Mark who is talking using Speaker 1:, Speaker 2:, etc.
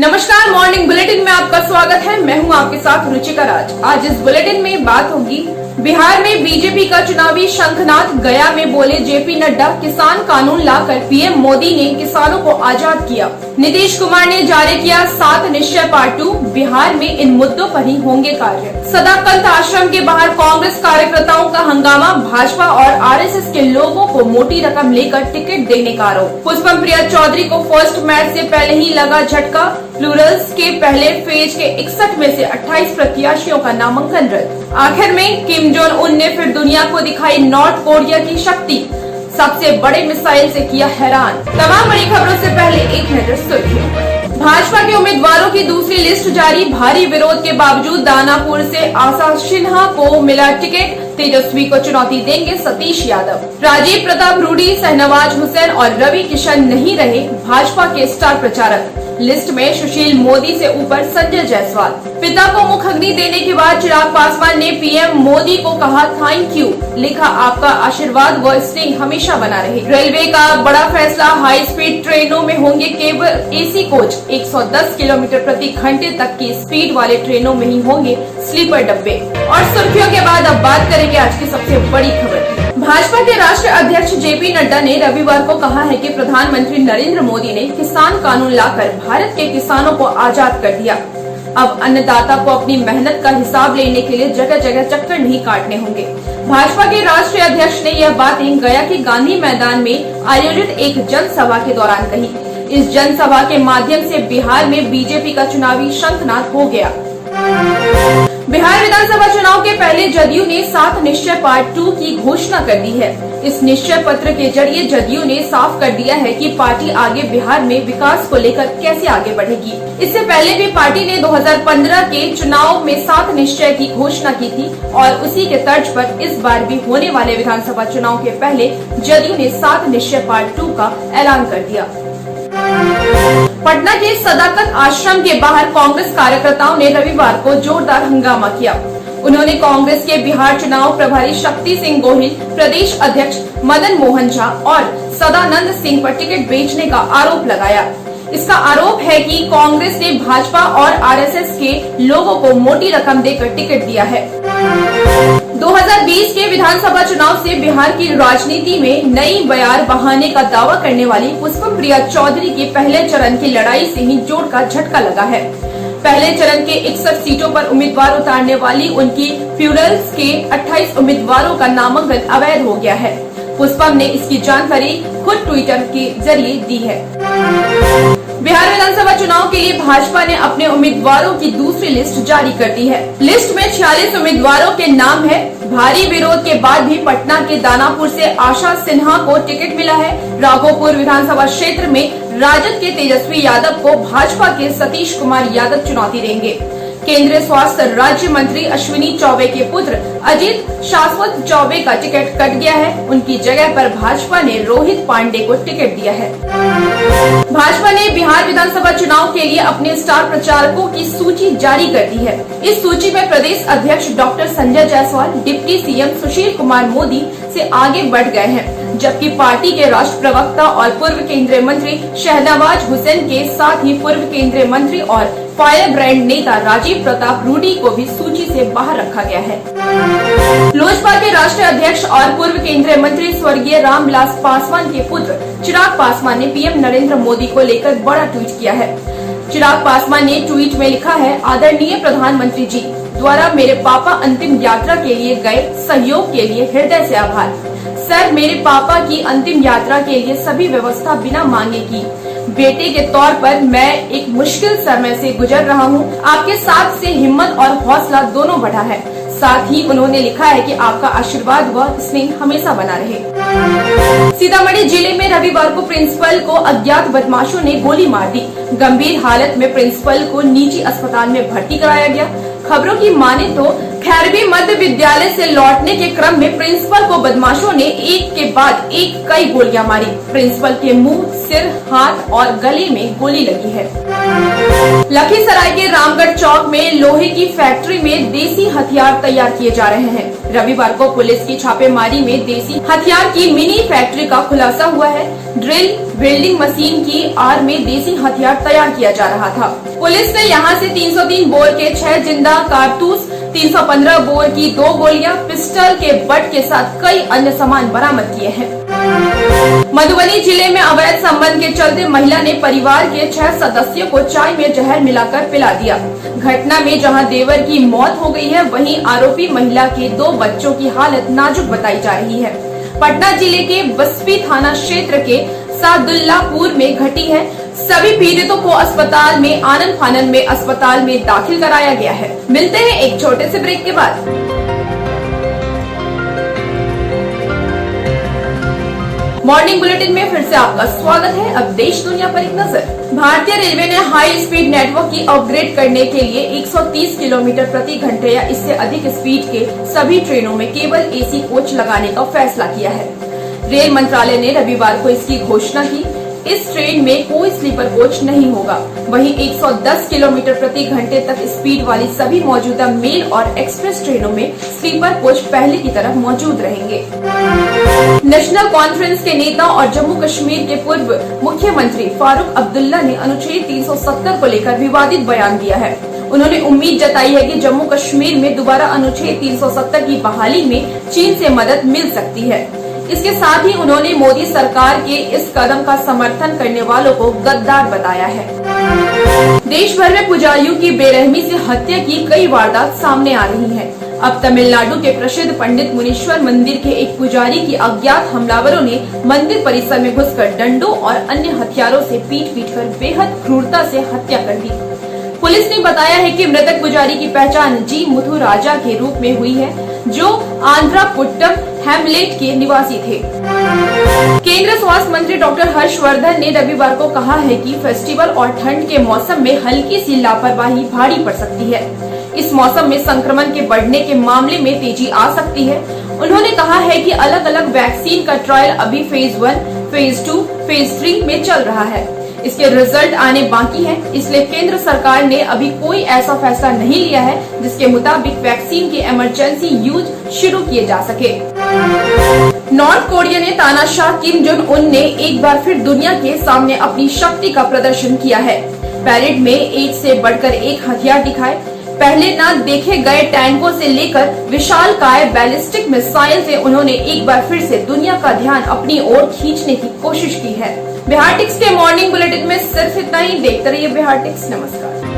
Speaker 1: नमस्कार, morning bulletin में आपका स्वागत है। मैं हूं आपके साथ रुचिका राज। आज इस बुलेटिन में बात होगी बिहार में बीजेपी का चुनावी शंखनाद। गया में बोले जेपी नड्डा, किसान कानून लाकर पीएम मोदी ने किसानों को आजाद किया। नीतीश कुमार ने जारी किया 7 निश्चय पार्ट 2। बिहार में इन मुद्दों पर ही होंगे कार्य। सदाकंत आश्रम के बाहर कांग्रेस कार्यकर्ताओं का हंगामा। भाजपा और आरएसएस के लोगों को मोटी रकम लेकर टिकट देने का आरोप। पुष्पम प्रिया चौधरी को फर्स्ट मैच से पहले ही लगा झटका। प्लूरल्स के पहले फेज के 61 में से 28 प्रत्याशियों का नामांकन रद्द। आखिर में किम जोंग उन ने फिर दुनिया को दिखाई नॉर्थ कोरिया की शक्ति। सबसे बड़े मिसाइल से किया हैरान। तमाम बड़ी खबरों से पहले एक नजर सुर्खियों पर। भाजपा के उम्मीदवारों की दूसरी लिस्ट जारी। भारी विरोध के बावजूद दानापुर से आशा सिन्हा को मिला टिकट। तेजस्वी को चुनौती देंगे सतीश यादव। राजीव प्रताप रूडी, शहनवाज हुसैन और रवि किशन नहीं रहे भाजपा के स्टार प्रचारक। लिस्ट में सुशील मोदी से ऊपर संजय जायसवाल। पिता को मुखाग्नि देने के बाद चिराग पासवान ने पीएम मोदी को कहा थैंक यू। लिखा, आपका आशीर्वाद व स्नेह हमेशा बना रहे। रेलवे का बड़ा फैसला। हाई स्पीड ट्रेनों में होंगे केवल एसी कोच। 110 किलोमीटर प्रति घंटे तक की स्पीड वाले ट्रेनों में ही होंगे स्लीपर डब्बे। और सुर्खियों के बाद अब बात करेंगे आज की सबसे बड़ी खबर की। भाजपा के राष्ट्रीय अध्यक्ष जेपी नड्डा ने रविवार को कहा है कि प्रधानमंत्री नरेंद्र मोदी ने किसान कानून लाकर भारत के किसानों को आजाद कर दिया। अब अन्नदाता को अपनी मेहनत का हिसाब लेने के लिए जगह जगह चक्कर नहीं काटने होंगे। भाजपा के राष्ट्रीय अध्यक्ष ने यह बातें गया के गांधी मैदान में आयोजित एक जनसभा के दौरान कही। इस जनसभा के माध्यम से बिहार में बीजेपी का चुनावी शंखनाद हो गया। बिहार विधानसभा चुनाव के पहले जदयू ने 7 निश्चय पार्ट 2 की घोषणा कर दी है। इस निश्चय पत्र के जरिए जदयू ने साफ कर दिया है कि पार्टी आगे बिहार में विकास को लेकर कैसे आगे बढ़ेगी। इससे पहले भी पार्टी ने 2015 के चुनाव में 7 निश्चय की घोषणा की थी और उसी के तर्ज पर इस बार भी होने वाले विधानसभा चुनाव के पहले जदयू ने 7 निश्चय पार्ट 2 का ऐलान कर दिया। पटना के सदाकत आश्रम के बाहर कांग्रेस कार्यकर्ताओं ने रविवार को जोरदार हंगामा किया। उन्होंने कांग्रेस के बिहार चुनाव प्रभारी शक्ति सिंह गोहिल, प्रदेश अध्यक्ष मदन मोहन झा और सदानंद सिंह पर टिकट बेचने का आरोप लगाया। इसका आरोप है कि कांग्रेस ने भाजपा और आरएसएस के लोगों को मोटी रकम देकर टिकट दिया है। 2020 के विधानसभा चुनाव से बिहार की राजनीति में नई बयार बहाने का दावा करने वाली पुष्पम प्रिया चौधरी की पहले चरण की लड़ाई से ही जोर का झटका लगा है। पहले चरण के 61 सीटों पर उम्मीदवार उतारने वाली उनकी प्लूरल्स के 28 उम्मीदवारों का नामांकन अवैध हो गया है। पुष्पम ने इसकी जानकारी खुद ट्विटर के जरिए दी है। बिहार विधानसभा चुनाव के लिए भाजपा ने अपने उम्मीदवारों की दूसरी लिस्ट जारी कर दी है। लिस्ट में 46 उम्मीदवारों के नाम है। भारी विरोध के बाद भी पटना के दानापुर से आशा सिन्हा को टिकट मिला है। राघोपुर विधानसभा क्षेत्र में राजद के तेजस्वी यादव को भाजपा के सतीश कुमार यादव चुनौती देंगे। केंद्रीय स्वास्थ्य राज्य मंत्री अश्विनी चौबे के पुत्र अजीत शाश्वत चौबे का टिकट कट गया है। उनकी जगह पर भाजपा ने रोहित पांडे को टिकट दिया है। भाजपा ने बिहार विधानसभा चुनाव के लिए अपने स्टार प्रचारकों की सूची जारी कर दी है। इस सूची में प्रदेश अध्यक्ष doctor Sanjay Jaiswal deputy CM Sushil Kumar Modi से आगे बढ़ गए हैं, जबकि पार्टी के राष्ट्र प्रवक्ता और पूर्व केंद्रीय मंत्री शहनवाज हुसैन के साथ ही पूर्व केंद्रीय मंत्री और फायर ब्रांड नेता राजीव प्रताप रूडी को भी सूची से बाहर रखा गया है। लोजपा के राष्ट्रीय अध्यक्ष और पूर्व केंद्रीय मंत्री स्वर्गीय रामविलास पासवान के पुत्र चिराग पासवान ने पीएम नरेंद्र मोदी को लेकर बड़ा ट्वीट किया है। चिराग पासवान ने ट्वीट में लिखा है, आदरणीय प्रधानमंत्री जी द्वारा मेरे पापा अंतिम यात्रा के लिए गए सहयोग के लिए हृदय से आभार। सर, मेरे पापा की अंतिम यात्रा के लिए सभी व्यवस्था बिना मांगे की। बेटे के तौर पर मैं एक मुश्किल समय से गुजर रहा हूं। आपके साथ से हिम्मत और हौसला दोनों बढ़ा है। साथ ही उन्होंने लिखा है कि आपका आशीर्वाद व स्नेह हमेशा बना रहे। सीतामढ़ी जिले में रविवार को प्रिंसिपल को अज्ञात बदमाशों ने गोली मार दी। गंभीर हालत में प्रिंसिपल को निजी अस्पताल में भर्ती कराया गया। खबरों की माने तो खैरवी मध्य विद्यालय से लौटने के क्रम में प्रिंसिपल को बदमाशों ने एक के बाद एक कई गोलियां मारी। प्रिंसिपल के मुंह, सिर, हाथ और गले में गोली लगी है। लखीसराय के रामगढ़ चौक में लोहे की फैक्ट्री में देसी हथियार तैयार किए जा रहे हैं। रविवार को पुलिस की छापेमारी में देसी हथियार की मिनी फैक्ट्री का खुलासा हुआ है। ड्रिल वेल्डिंग मशीन की आड़ में देसी हथियार तैयार किया जा रहा था। पुलिस ने यहां से 303 बोर के 6 जिंदा कारतूस, 315 बोर की 2 गोलियां, पिस्टल के बट के साथ कई अन्य सामान बरामद किए हैं। मधुबनी जिले में अवैध संबंध के चलते महिला ने परिवार के 6 सदस्यों को चाय में जहर मिलाकर पिला दिया। घटना में जहां देवर की मौत हो गई है, वहीं आरोपी महिला के 2 बच्चों की हालत नाजुक बताई जा रही है। पटना जिले के बस्ती थाना क्षेत्र के सादुल्लापुर में घटी है। सभी पीड़ितों को अस्पताल में आनन फानन में अस्पताल में दाखिल कराया गया है। मिलते हैं एक छोटे से ब्रेक के बाद। मॉर्निंग बुलेटिन में फिर से आपका स्वागत है। अब देश दुनिया पर एक नजर। भारतीय रेलवे ने हाई स्पीड नेटवर्क की अपग्रेड करने के लिए 130 किलोमीटर प्रति घंटे या इससे अधिक स्पीड के सभी ट्रेनों में केवल एसी कोच लगाने का फैसला किया है। रेल मंत्रालय ने रविवार को इसकी घोषणा की। इस ट्रेन में कोई स्लीपर कोच नहीं होगा। वहीं 110 किलोमीटर प्रति घंटे तक स्पीड वाली सभी मौजूदा मेल और एक्सप्रेस ट्रेनों में स्लीपर कोच पहले की तरह मौजूद रहेंगे। नेशनल कॉन्फ्रेंस के नेता और जम्मू कश्मीर के पूर्व मुख्यमंत्री फारूक अब्दुल्ला ने अनुच्छेद 370 को लेकर विवादित बयान दिया है। उन्होंने उम्मीद जताई है कि जम्मू कश्मीर में दोबारा अनुच्छेद 370 की बहाली में चीन से मदद मिल सकती है। इसके साथ ही उन्होंने मोदी सरकार के इस कदम का समर्थन करने वालों को गद्दार बताया है। देश भर में पुजारियों की बेरहमी से हत्या की कई वारदात सामने आ रही हैं। अब तमिलनाडु के प्रसिद्ध पंडित मुनीश्वर मंदिर के एक पुजारी की अज्ञात हमलावरों ने मंदिर परिसर में घुसकर डंडों और अन्य हथियारों से पीट कर बेहद क्रूरता से हत्या कर दी। पुलिस ने बताया है कि मृतक पुजारी की पहचान जी मुथु राजा के रूप में हुई है, जो आंध्रपुट्टम हैमलेट के निवासी थे। केंद्रीय स्वास्थ्य मंत्री डॉक्टर हर्षवर्धन ने रविवार को कहा है कि फेस्टिवल और ठंड के मौसम में हल्की सी लापरवाही भारी पड़ सकती है। इस मौसम में संक्रमण के बढ़ने के मामले में तेजी आ सकती है। उन्होंने कहा है कि अलग अलग वैक्सीन का ट्रायल अभी फेज 1, फेज 2, फेज 3 में चल रहा है। इसके रिजल्ट आने बाकी हैं, इसलिए केंद्र सरकार ने अभी कोई ऐसा फैसला नहीं लिया है जिसके मुताबिक वैक्सीन की इमरजेंसी यूज शुरू किए जा सके। नॉर्थ कोरिया ने तानाशाह किम जोंग उन ने एक बार फिर दुनिया के सामने अपनी शक्ति का प्रदर्शन किया है। पैरेड में एक से बढ़कर एक हथियार दिखाए। पहले न देखे गए टैंकों से लेकर विशालकाय बैलिस्टिक मिसाइल से उन्होंने एक बार फिर से दुनिया का ध्यान अपनी ओर खींचने की कोशिश की है। बिहार टिक्स के मॉर्निंग बुलेटिन में सिर्फ इतना ही। देखते रहिए बिहार टिक्स। नमस्कार।